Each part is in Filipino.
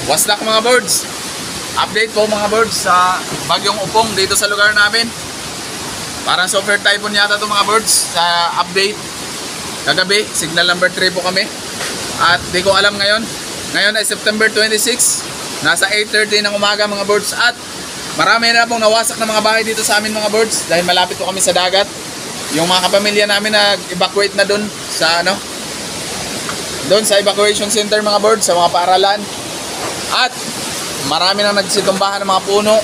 What's up mga birds? Update po mga birds sa bagyong Upong dito sa lugar namin. Parang super typhoon yata ito mga birds sa update. Kagabi, signal number 3 po kami. At di ko alam ngayon. Ngayon ay September 26. Nasa 8:30 ng umaga mga birds. At marami na pong nawasak na mga bahay dito sa amin mga birds. Dahil malapit po kami sa dagat. Yung mga kapamilya namin nag-evacuate na dun sa doon sa evacuation center mga birds, sa mga paaralan. At marami nang nagsitumbahan ng mga puno.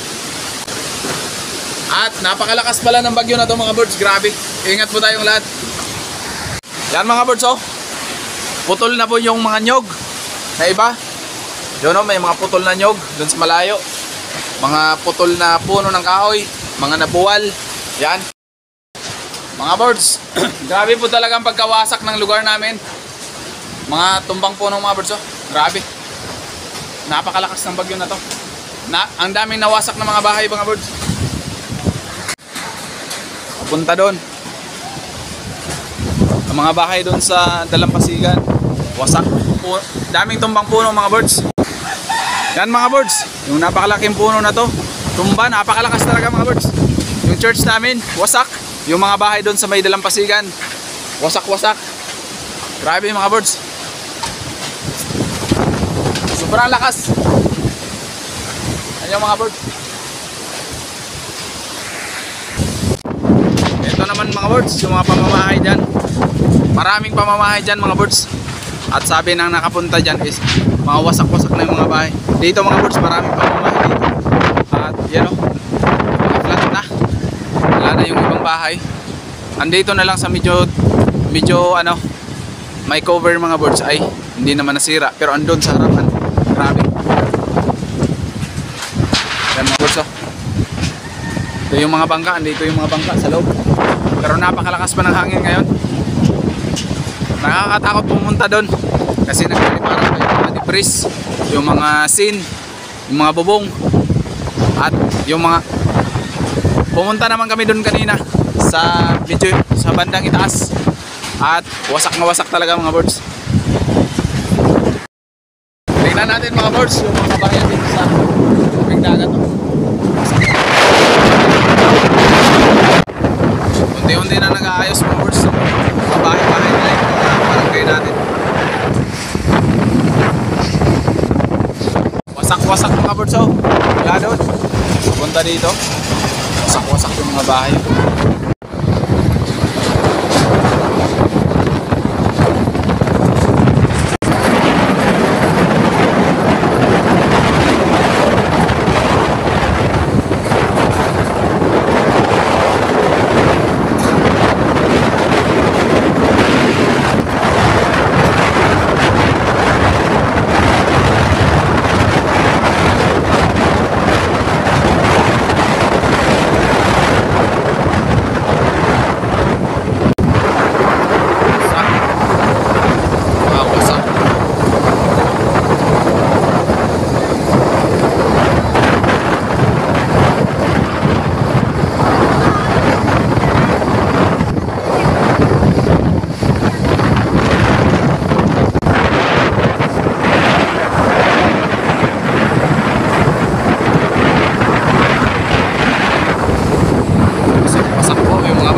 At napakalakas pala ng bagyo na to mga birds. Grabe, ingat po tayong lahat. Yan mga birds, oh, putol na po yung mga nyog na iba. Yun, oh, may mga putol na nyog doon sa malayo. Mga putol na puno ng kahoy, mga nabuwal. Yan mga birds. Grabe po talaga ang pagkawasak ng lugar namin. Mga tumbang puno mga birds, oh. Grabe. Napakalakas ng bagyo na to. Ang daming nawasak na mga bahay mga birds. Punta doon. Ang mga bahay doon sa Dalampasigan. Wasak. Daming tumbang puno mga birds. Yan mga birds. Yung napakalaking puno na to. Tumba. Napakalakas talaga mga birds. Yung church namin. Wasak. Yung mga bahay doon sa may Dalampasigan. Wasak-wasak. Grabe mga birds. Sobrang lakas. Ayan mga birds. Ito naman mga birds, yung mga pamamahay dyan. Maraming pamamahay dyan mga birds. At sabi ng nakapunta dyan is mga wasak-wasak na yung mga bahay. Dito mga birds, maraming pamamahay dito. At yan o, mga flat na. Wala na yung ibang bahay. Andito na lang sa medyo may cover mga birds. Ay, hindi naman nasira. Pero andun sa harapan. Grabe. Yan mga birds, oh. Ito yung mga bangka. Andito yung mga bangka sa loob. Pero napakalakas pa ng hangin ngayon. Nakakatakot pumunta doon. Kasi nagpaliparan pa yung mga debris, yung mga sin, yung mga bubong. At yung mga pumunta naman kami doon kanina sa bandang itaas. At wasak na wasak talaga mga birds. Tingnan natin mga birds yung mga bahay dito sa tubig dagat. Unti-unti na nag-aayos mga birds yung mga bahay-bahay nila yung mga barangay natin. Wasak-wasak mga birds, oh. Wala doon. Punta dito. Wasak-wasak yung mga bahay.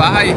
Bahay.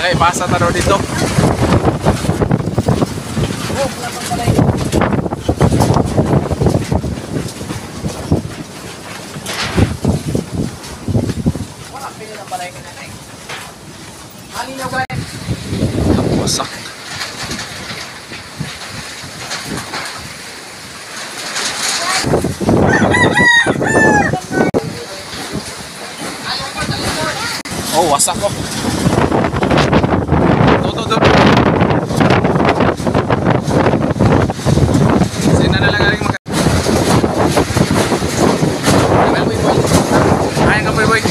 Okay, pasa taro dito. Wasak. wasak ko. Tuto. Sina na lang galing Ayan ka, boy.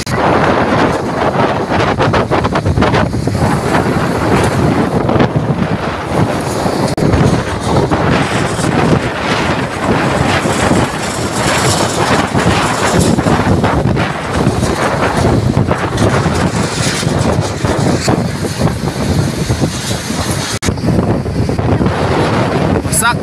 Sak.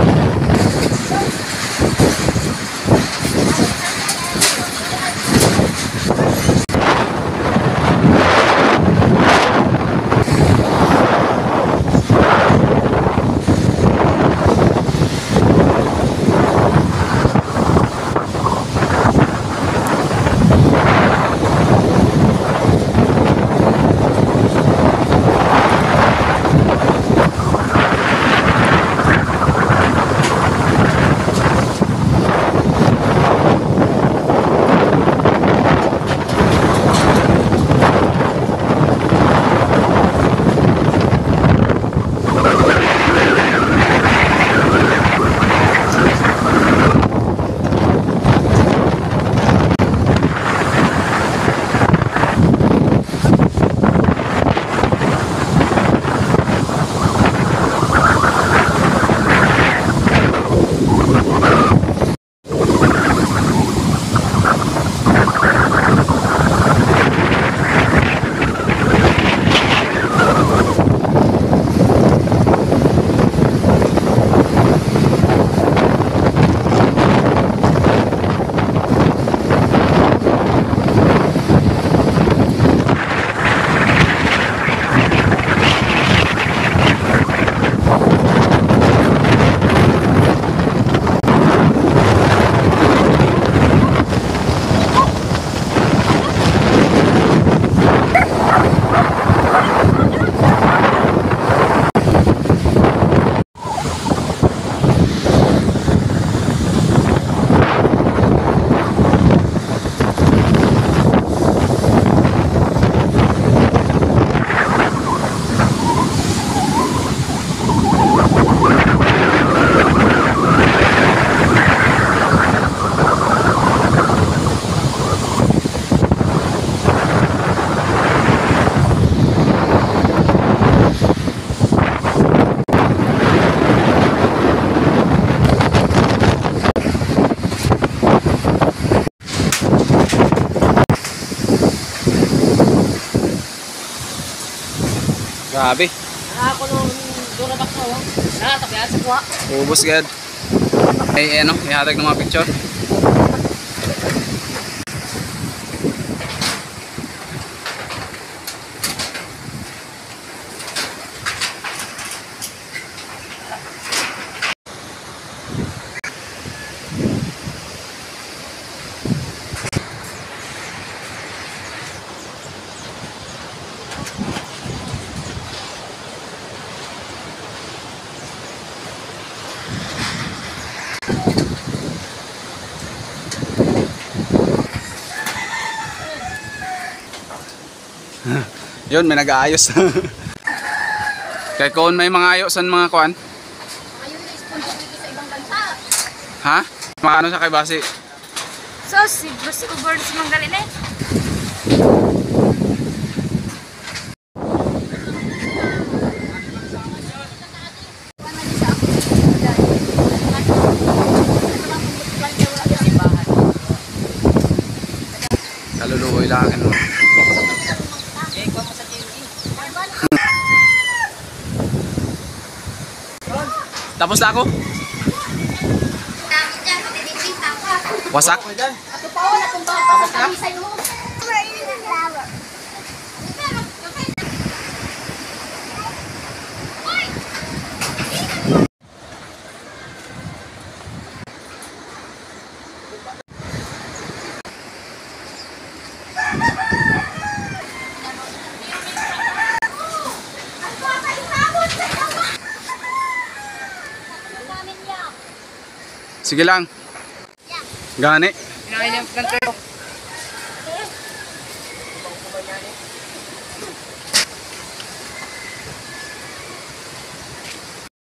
Grabe. Ako nung durabak ko. Nakatabihan sa kuha. Ubus gad. Ay ano, ihatag ng mga picture. Yun, may nag-aayos. Kaya kung may mga ayos ang mga kuan. Ayun na sponsor dito sa ibang bansa. Ha? Maano sa kay Basi? So, si Bruce Uber sa Manggalin eh. Kaluluoy lang akin mo. Tapos na ako? Wasak? Ako pa wala kung baka kami sa iyo. Sige lang. Gani.